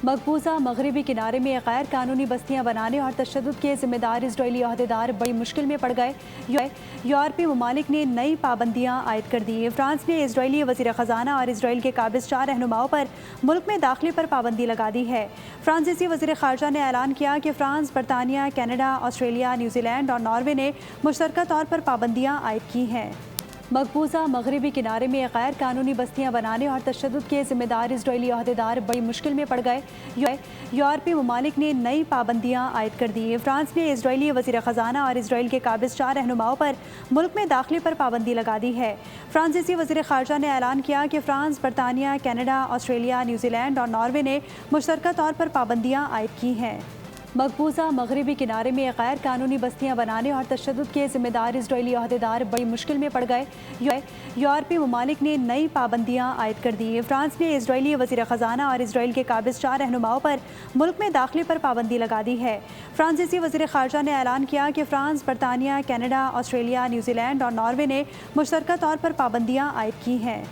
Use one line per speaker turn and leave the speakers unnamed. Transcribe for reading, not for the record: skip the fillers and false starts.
مقبوضہ مغربی کنارے میں غیر قانونی بستیاں بنانے اور تشدد کے ذمہ دار اسرائیلی عہدیدار بڑی مشکل میں پڑ گئے۔ یورپی ممالک نے نئی پابندیاں عائد کر دی۔ فرانس نے اسرائیلی وزیر خزانہ اور اسرائیل کے قابض 4 رہنماؤں پر ملک میں داخلے پر پابندی لگا دی ہے۔ فرانسیسی وزیر خارجہ نے اعلان کیا کہ فرانس، برطانیہ، کینیڈا، آسٹریلیا، نیوزی لینڈ اور ناروے نے مشترکہ طور پر پابندیاں عائد کی ہیں۔ مقبوضہ مغربی کنارے میں غیر قانونی بستیاں بنانے اور تشدد کے ذمہ دار اسرائیلی عہدیدار بڑی مشکل میں پڑ گئے۔ یورپی ممالک نے نئی پابندیاں عائد کر دی۔ فرانس نے اسرائیلی وزیر خزانہ اور اسرائیل کے قابض 4 رہنماؤں پر ملک میں داخلے پر پابندی لگا دی ہے۔ فرانسیسی وزیر خارجہ نے اعلان کیا کہ فرانس، برطانیہ، کینیڈا، آسٹریلیا، نیوزی لینڈ اور ناروے نے مشترکہ طور پر پابندیاں عائد کی ہیں۔ مقبوضہ مغربی کنارے میں غیر قانونی بستیاں بنانے اور تشدد کے ذمہ دار اسرائیلی عہدیدار بڑی مشکل میں پڑ گئے۔ یورپی ممالک نے نئی پابندیاں عائد کر دی۔ فرانس نے اسرائیلی وزیر خزانہ اور اسرائیل کے قابض 4 رہنماؤں پر ملک میں داخلے پر پابندی لگا دی ہے۔ فرانسیسی وزیر خارجہ نے اعلان کیا کہ فرانس، برطانیہ، کینیڈا، آسٹریلیا، نیوزی لینڈ اور ناروے نے مشترکہ طور پر پابندیاں عائد کی ہیں۔